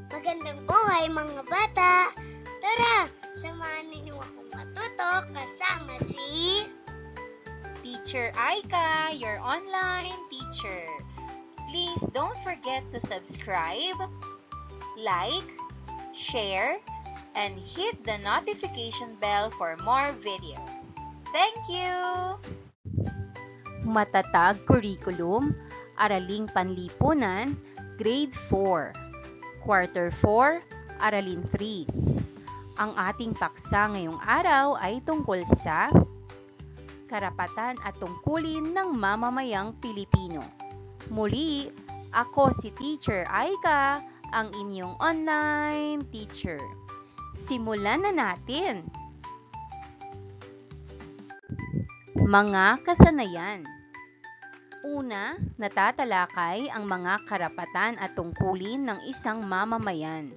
Magandang buhay mga bata! Tara, samahan ninyo akong matuto kasama si Teacher Aika, your online teacher. Please don't forget to subscribe, like, share, and hit the notification bell for more videos. Thank you! Matatag Curriculum, Araling Panlipunan, Grade 4. Quarter 4, Aralin 3. Ang ating paksa ngayong araw ay tungkol sa karapatan at tungkulin ng mamamayang Pilipino. Muli, ako si Teacher Aika, ang inyong online teacher. Simulan na natin! Mga kasanayan. Una, natatalakay ang mga karapatan at tungkulin ng isang mamamayan.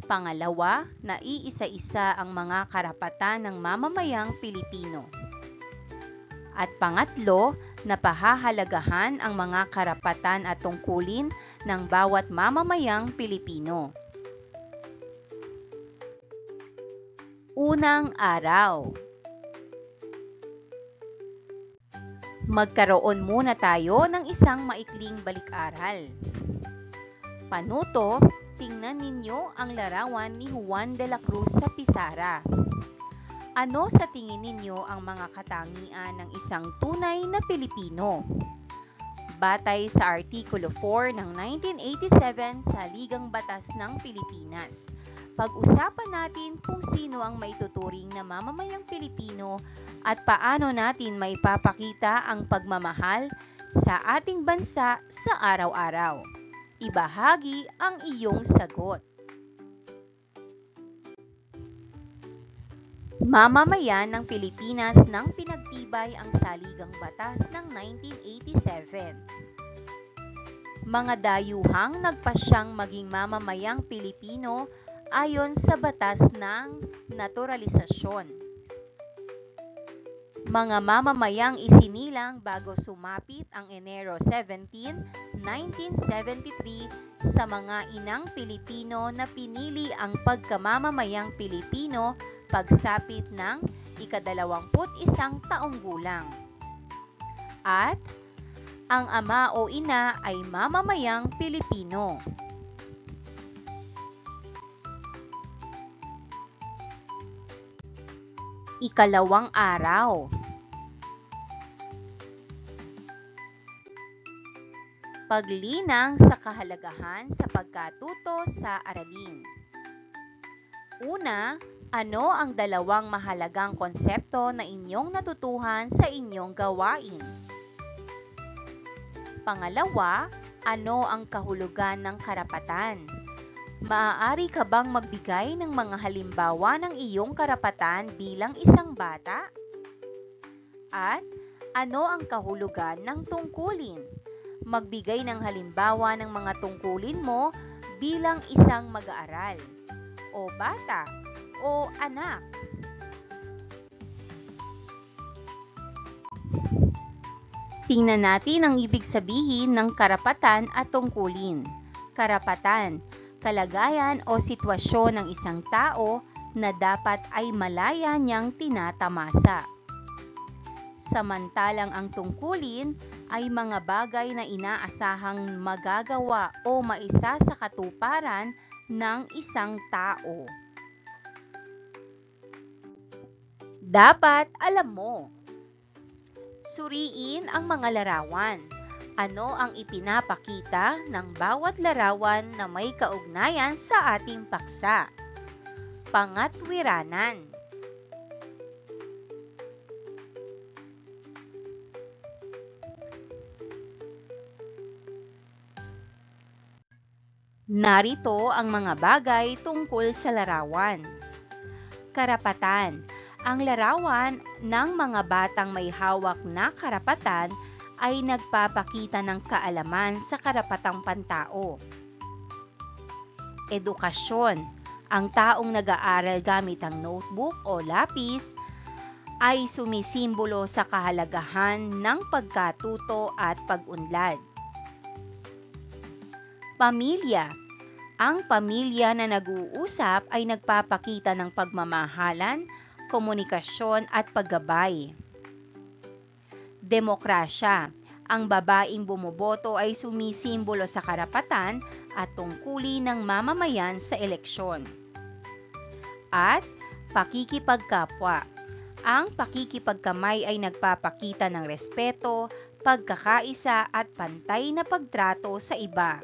Pangalawa, naiisa-isa ang mga karapatan ng mamamayang Pilipino. At pangatlo, napahahalagahan ang mga karapatan at tungkulin ng bawat mamamayang Pilipino. Unang araw. Magkaroon muna tayo ng isang maikling balik-aral. Panuto, tingnan ninyo ang larawan ni Juan de la Cruz sa pisara. Ano sa tingin ninyo ang mga katangian ng isang tunay na Pilipino? Batay sa Artikulo 4 ng 1987 sa Ligang Batas ng Pilipinas, pag-usapan natin kung sino ang maituturing na mamamayang Pilipino at paano natin maipapakita ang pagmamahal sa ating bansa sa araw-araw. Ibahagi ang iyong sagot. Mamamayan ng Pilipinas nang pinagtibay ang Saligang Batas ng 1987. Mga dayuhang nagpasyang maging mamamayang Pilipino ayon sa batas ng naturalisasyon. Mga mamamayang isinilang bago sumapit ang Enero 17, 1973 sa mga inang Pilipino na pinili ang pagkamamamayang Pilipino pagsapit ng ika-21 taong gulang. At ang ama o ina ay mamamayang Pilipino. Ikalawang araw. Paglinang sa kahalagahan sa pagkatuto sa aralin. Una, ano ang dalawang mahalagang konsepto na inyong natutuhan sa inyong gawain? Pangalawa, ano ang kahulugan ng karapatan? Maaari ka bang magbigay ng mga halimbawa ng iyong karapatan bilang isang bata? At ano ang kahulugan ng tungkulin? Magbigay ng halimbawa ng mga tungkulin mo bilang isang mag-aaral, o bata, o anak. Tingnan natin ang ibig sabihin ng karapatan at tungkulin. Karapatan, kalagayan o sitwasyon ng isang tao na dapat ay malaya niyang tinatamasa. Samantalang ang tungkulin ay mga bagay na inaasahang magagawa o maisa sa katuparan ng isang tao. Dapat alam mo. Suriin ang mga larawan. Ano ang ipinapakita ng bawat larawan na may kaugnayan sa ating paksa? Pangatwiranan. Narito ang mga bagay tungkol sa larawan. Karapatan. Ang larawan ng mga batang may hawak na karapatan ay nagpapakita ng kaalaman sa karapatang pantao. Edukasyon. Ang taong nag-aaral gamit ang notebook o lapis ay sumisimbolo sa kahalagahan ng pagkatuto at pag-unlad. Pamilya. Ang pamilya na nag-uusap ay nagpapakita ng pagmamahalan, komunikasyon at paggabay. Demokrasya. Ang babaeng bumoboto ay sumisimbolo sa karapatan at tungkulin ng mamamayan sa eleksyon. At pakikipagkapwa. Ang pakikipagkamay ay nagpapakita ng respeto, pagkakaisa at pantay na pagtrato sa iba.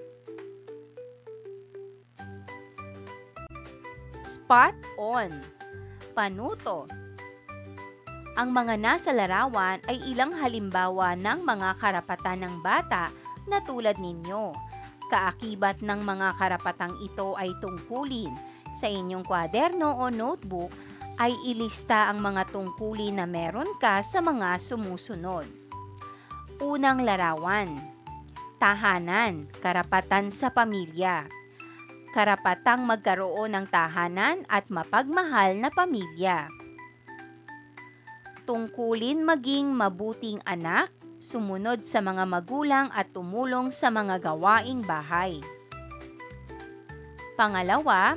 Spot on. Panuto. Ang mga nasa larawan ay ilang halimbawa ng mga karapatan ng bata na tulad ninyo. Kaakibat ng mga karapatang ito ay tungkulin. Sa inyong kwaderno o notebook ay ilista ang mga tungkulin na meron ka sa mga sumusunod. Unang larawan. Tahanan, karapatan sa pamilya. Karapatang magkaroon ng tahanan at mapagmahal na pamilya. Tungkulin maging mabuting anak, sumunod sa mga magulang at tumulong sa mga gawaing bahay. Pangalawa,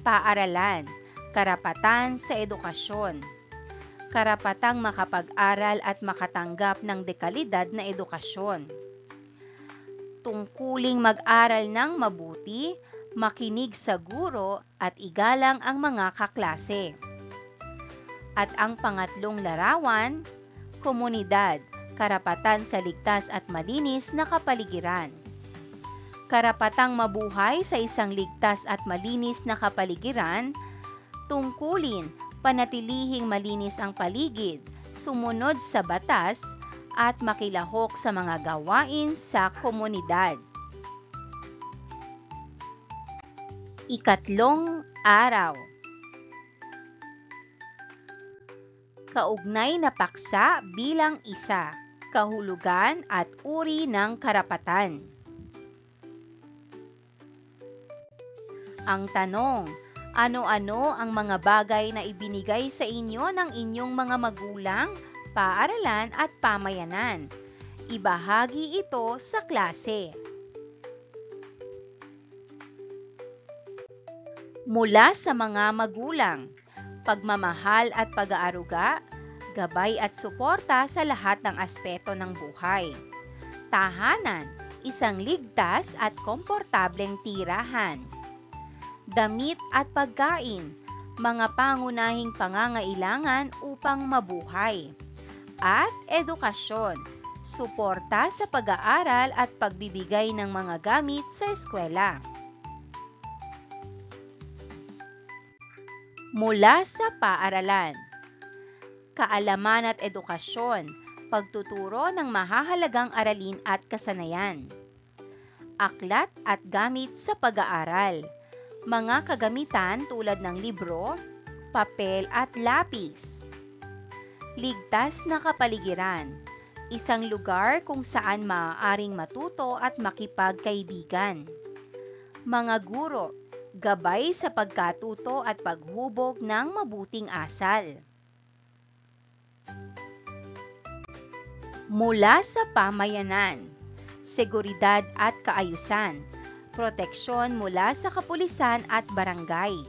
paaralan, karapatan sa edukasyon. Karapatang makapag-aral at makatanggap ng dekalidad na edukasyon. Tungkuling mag-aral ng mabuti, makinig sa guro at igalang ang mga kaklase. At ang pangatlong larawan, komunidad, karapatan sa ligtas at malinis na kapaligiran. Karapatang mabuhay sa isang ligtas at malinis na kapaligiran, tungkulin, panatilihing malinis ang paligid, sumunod sa batas, at makilahok sa mga gawain sa komunidad. Ikatlong araw. Kaugnay na paksa bilang isa, kahulugan at uri ng karapatan. Ang tanong, ano-ano ang mga bagay na ibinigay sa inyo ng inyong mga magulang, paaralan at pamayanan? Ibahagi ito sa klase. Mula sa mga magulang, pagmamahal at pag-aaruga, gabay at suporta sa lahat ng aspeto ng buhay. Tahanan, isang ligtas at komportableng tirahan. Damit at pagkain, mga pangunahing pangangailangan upang mabuhay. At edukasyon, suporta sa pag-aaral at pagbibigay ng mga gamit sa eskwela. Mula sa paaralan, kaalaman at edukasyon, pagtuturo ng mahahalagang aralin at kasanayan. Aklat at gamit sa pag-aaral, mga kagamitan tulad ng libro, papel at lapis. Ligtas na kapaligiran, isang lugar kung saan maaaring matuto at makipagkaibigan. Mga guro, gabay sa pagkatuto at paghubog ng mabuting asal. Mula sa pamayanan, seguridad at kaayusan, proteksyon mula sa kapulisan at barangay.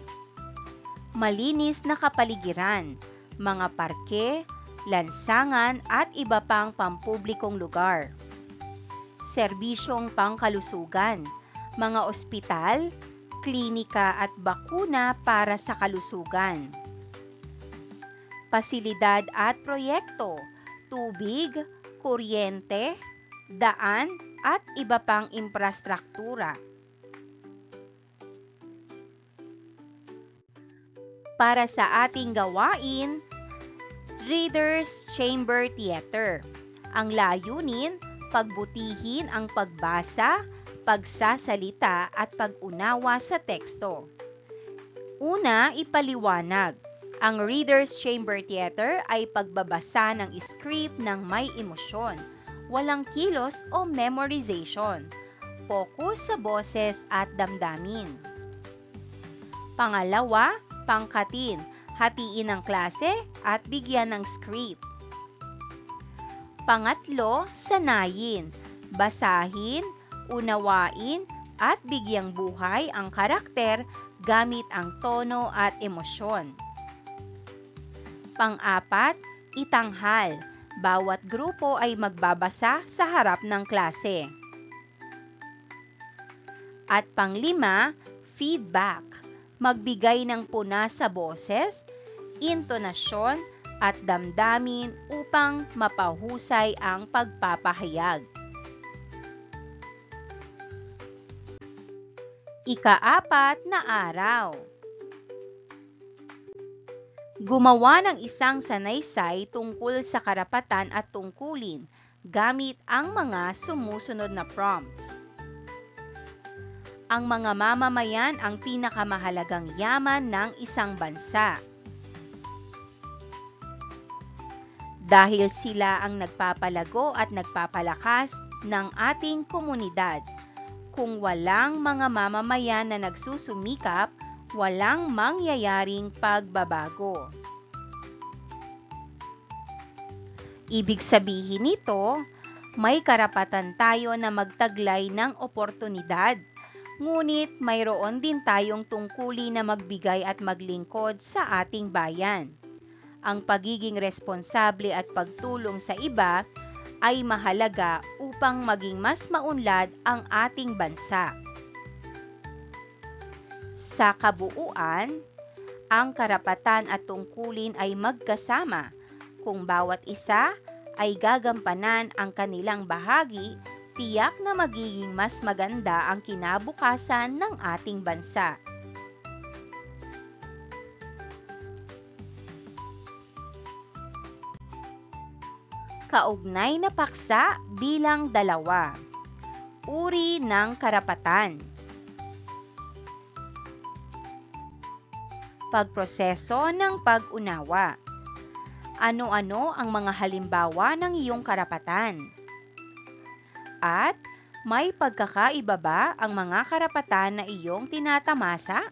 Malinis na kapaligiran, mga parke, lansangan at iba pang pampublikong lugar. Serbisyong pangkalusugan, mga ospital, klinika at bakuna para sa kalusugan. Pasilidad at proyekto, tubig, kuryente, daan at iba pang infrastruktura. Para sa ating gawain, Reader's Chamber Theater. Ang layunin, pagbutihin ang pagbasa, pagsasalita at pag-unawa sa teksto. Una, ipaliwanag. Ang Reader's Chamber Theater ay pagbabasa ng script ng may emosyon, walang kilos o memorization. Focus sa boses at damdamin. Pangalawa, pangkatin. Hatiin ang klase at bigyan ng script. Pangatlo, sanayin. Basahin, unawain at bigyang buhay ang karakter gamit ang tono at emosyon. Pang-apat, itanghal. Bawat grupo ay magbabasa sa harap ng klase. At pang-lima, feedback. Magbigay ng puna sa boses, intonasyon, at damdamin upang mapahusay ang pagpapahayag. Ika-apat na araw. Gumawa ng isang sanaysay tungkol sa karapatan at tungkulin gamit ang mga sumusunod na prompt. Ang mga mamamayan ang pinakamahalagang yaman ng isang bansa. Dahil sila ang nagpapalago at nagpapalakas ng ating komunidad. Kung walang mga mamamayan na nagsusumikap, walang mangyayaring pagbabago. Ibig sabihin nito, may karapatan tayo na magtaglay ng oportunidad, ngunit mayroon din tayong tungkulin na magbigay at maglingkod sa ating bayan. Ang pagiging responsable at pagtulong sa iba ay mahalaga upang maging mas maunlad ang ating bansa. Sa kabuuan, ang karapatan at tungkulin ay magkasama kung bawat isa ay gagampanan ang kanilang bahagi, tiyak na magiging mas maganda ang kinabukasan ng ating bansa. Kaugnay na paksa bilang 2. Uri ng karapatan. Pagproseso ng pag-unawa. Ano-ano ang mga halimbawa ng iyong karapatan? At may pagkakaiba ba ang mga karapatan na iyong tinatamasa?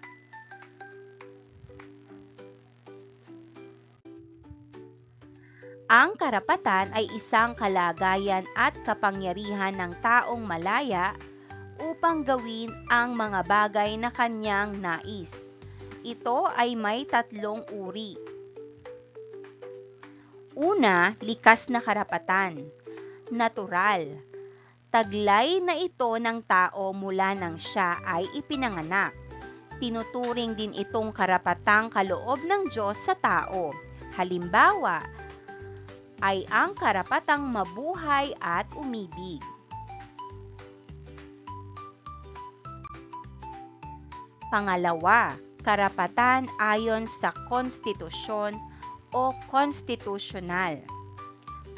Ang karapatan ay isang kalagayan at kapangyarihan ng taong malaya upang gawin ang mga bagay na kanyang nais. Ito ay may 3 uri. Una, likas na karapatan. Natural. Taglay na ito ng tao mula nang siya ay ipinanganak. Tinuturing din itong karapatang kaloob ng Diyos sa tao. Halimbawa, ay ang karapatang mabuhay at umibig. Pangalawa, karapatan ayon sa konstitusyon o konstitusyonal.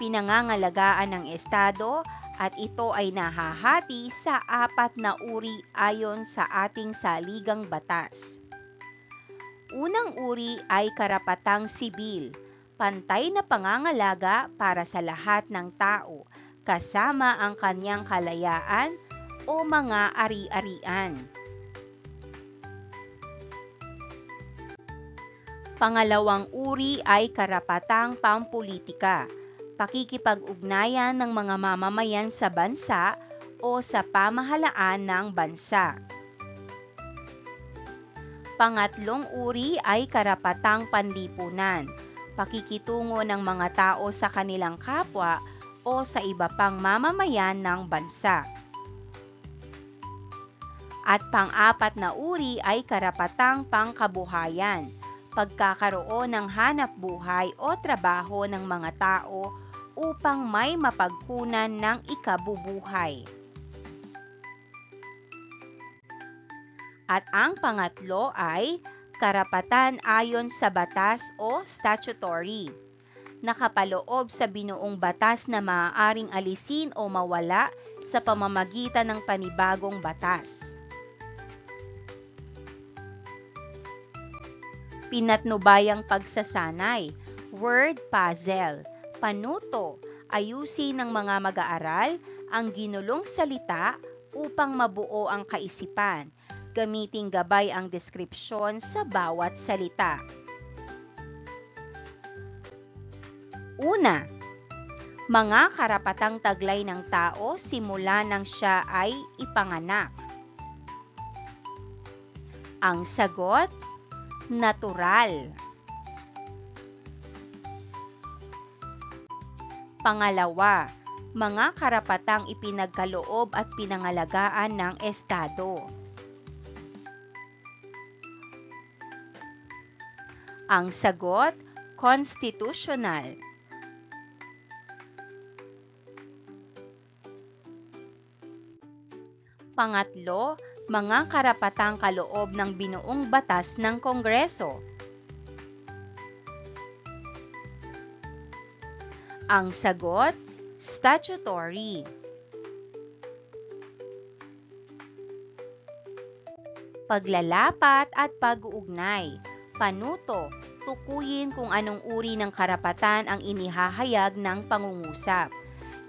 Pinangangalagaan ng Estado at ito ay nahahati sa 4 na uri ayon sa ating saligang batas. Unang uri ay karapatang sibil, pantay na pangangalaga para sa lahat ng tao, kasama ang kanyang kalayaan o mga ari-arian. Pangalawang uri ay karapatang pampulitika, pakikipag-ugnayan ng mga mamamayan sa bansa o sa pamahalaan ng bansa. Pangatlong uri ay karapatang panlipunan, pakikitungo ng mga tao sa kanilang kapwa o sa iba pang mamamayan ng bansa. At pang-4 na uri ay karapatang pangkabuhayan, pagkakaroon ng hanap buhay o trabaho ng mga tao upang may mapagkunan ng ikabubuhay. At ang pangatlo ay karapatan ayon sa batas o statutory. Nakapaloob sa binuong batas na maaaring alisin o mawala sa pamamagitan ng panibagong batas. Pinatnubayang pagsasanay, word puzzle, panuto, ayusin ng mga mag-aaral ang ginulong salita upang mabuo ang kaisipan, gamiting gabay ang deskripsyon sa bawat salita. Una, mga karapatang taglay ng tao simula nang siya ay ipanganak. Ang sagot, natural. Pangalawa, mga karapatang ipinagkaloob at pinangalagaan ng Estado. Ang sagot, constitutional. Pangatlo, mga karapatang kaloob ng binuong batas ng Kongreso. Ang sagot, statutory. Paglalapat at pag-uugnay. Panuto, tukuyin kung anong uri ng karapatan ang inihahayag ng pangungusap.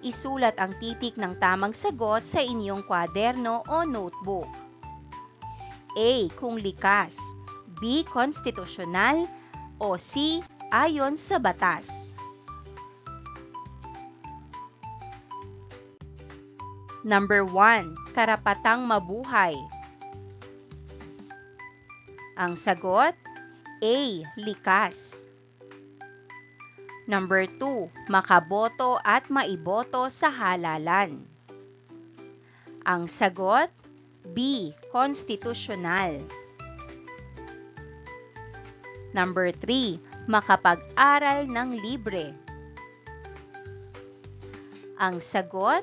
Isulat ang titik ng tamang sagot sa inyong kwaderno o notebook. A. Kung likas. B. Konstitusyonal. O C. Ayon sa batas. Number 1. Karapatang mabuhay. Ang sagot, A. Likas. Number 2. Makaboto at maiboto sa halalan. Ang sagot, B. Konstitusyonal. Number 3. Makapag-aral ng libre. Ang sagot,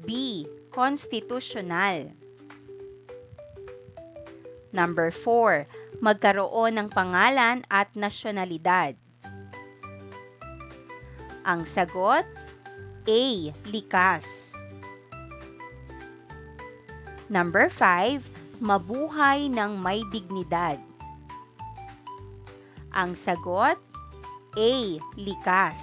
B. Konstitusyonal. Number 4. Magkaroon ng pangalan at nasyonalidad. Ang sagot, A. Likas. Number 5. Mabuhay ng may dignidad. Ang sagot, A. Likas.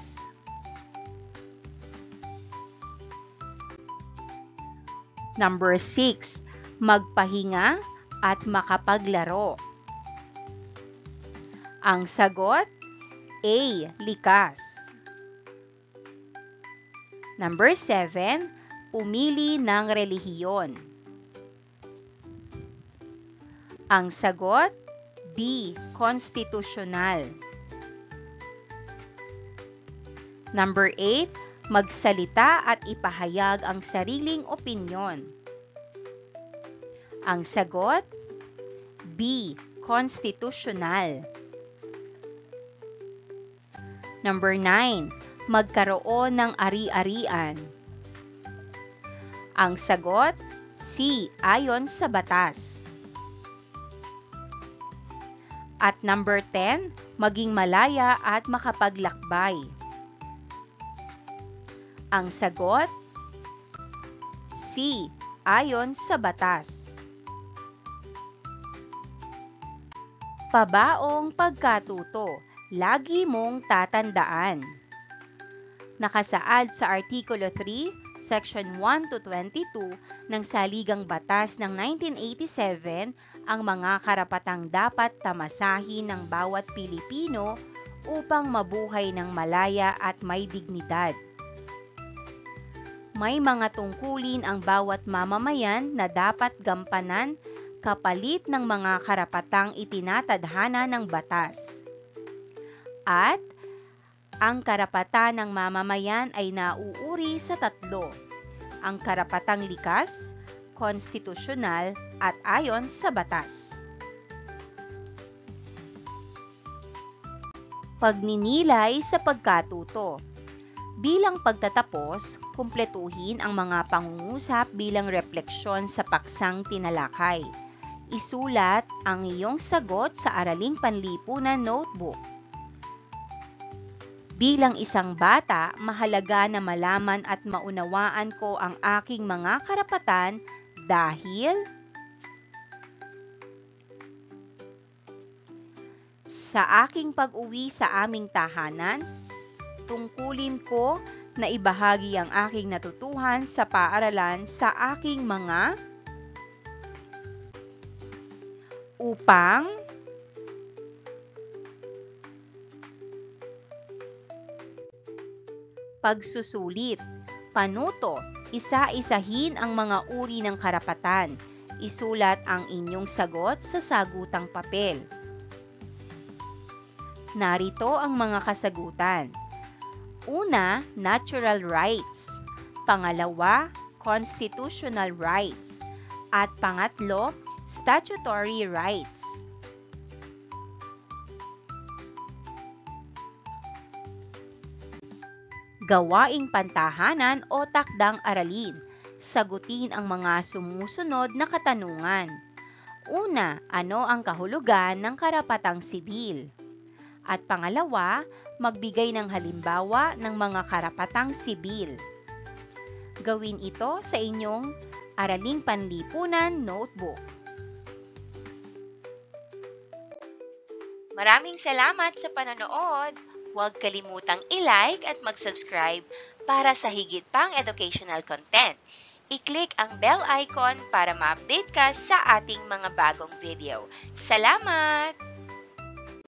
Number 6. Magpahinga at makapaglaro. Ang sagot, A. Likas. Number 7. Pumili ng relihiyon. Ang sagot, B. Konstitusyonal. Number 8. Magsalita at ipahayag ang sariling opinyon. Ang sagot, B. Konstitusyonal. Number 9. Magkaroon ng ari-arian. Ang sagot, C. Ayon sa batas. At number 10. Maging malaya at makapaglakbay. Ang sagot, C. Ayon sa batas. Pabaong pagkatuto, lagi mong tatandaan. Nakasaad sa Artikulo 3, Section 1 to 22 ng Saligang Batas ng 1987 ang mga karapatang dapat tamasahin ng bawat Pilipino upang mabuhay ng malaya at may dignidad. May mga tungkulin ang bawat mamamayan na dapat gampanan kapalit ng mga karapatang itinatadhana ng batas. At ang karapatan ng mamamayan ay nauuri sa tatlo: ang karapatang likas, konstitusyonal, at ayon sa batas. Pagninilay sa pagkatuto. Bilang pagtatapos, kumpletuhin ang mga pangungusap bilang refleksyon sa paksang tinalakay. Isulat ang iyong sagot sa Araling Panlipunan notebook. Bilang isang bata, mahalaga na malaman at maunawaan ko ang aking mga karapatan dahil sa aking pag-uwi sa aming tahanan, tungkulin ko na ibahagi ang aking natutuhan sa paaralan sa aking mga upang pagsusulit. Panuto, isa-isahin ang mga uri ng karapatan. Isulat ang inyong sagot sa sagutang papel. Narito ang mga kasagutan. Una, natural rights. Pangalawa, constitutional rights. At pangatlo, statutory rights. Gawaing pantahanan o takdang aralin. Sagutin ang mga sumusunod na katanungan. Una, ano ang kahulugan ng karapatang sibil? At pangalawa, magbigay ng halimbawa ng mga karapatang sibil. Gawin ito sa inyong Araling Panlipunan notebook. Maraming salamat sa panonood! Huwag kalimutang i-like at mag-subscribe para sa higit pang educational content. I-click ang bell icon para ma-update ka sa ating mga bagong video. Salamat!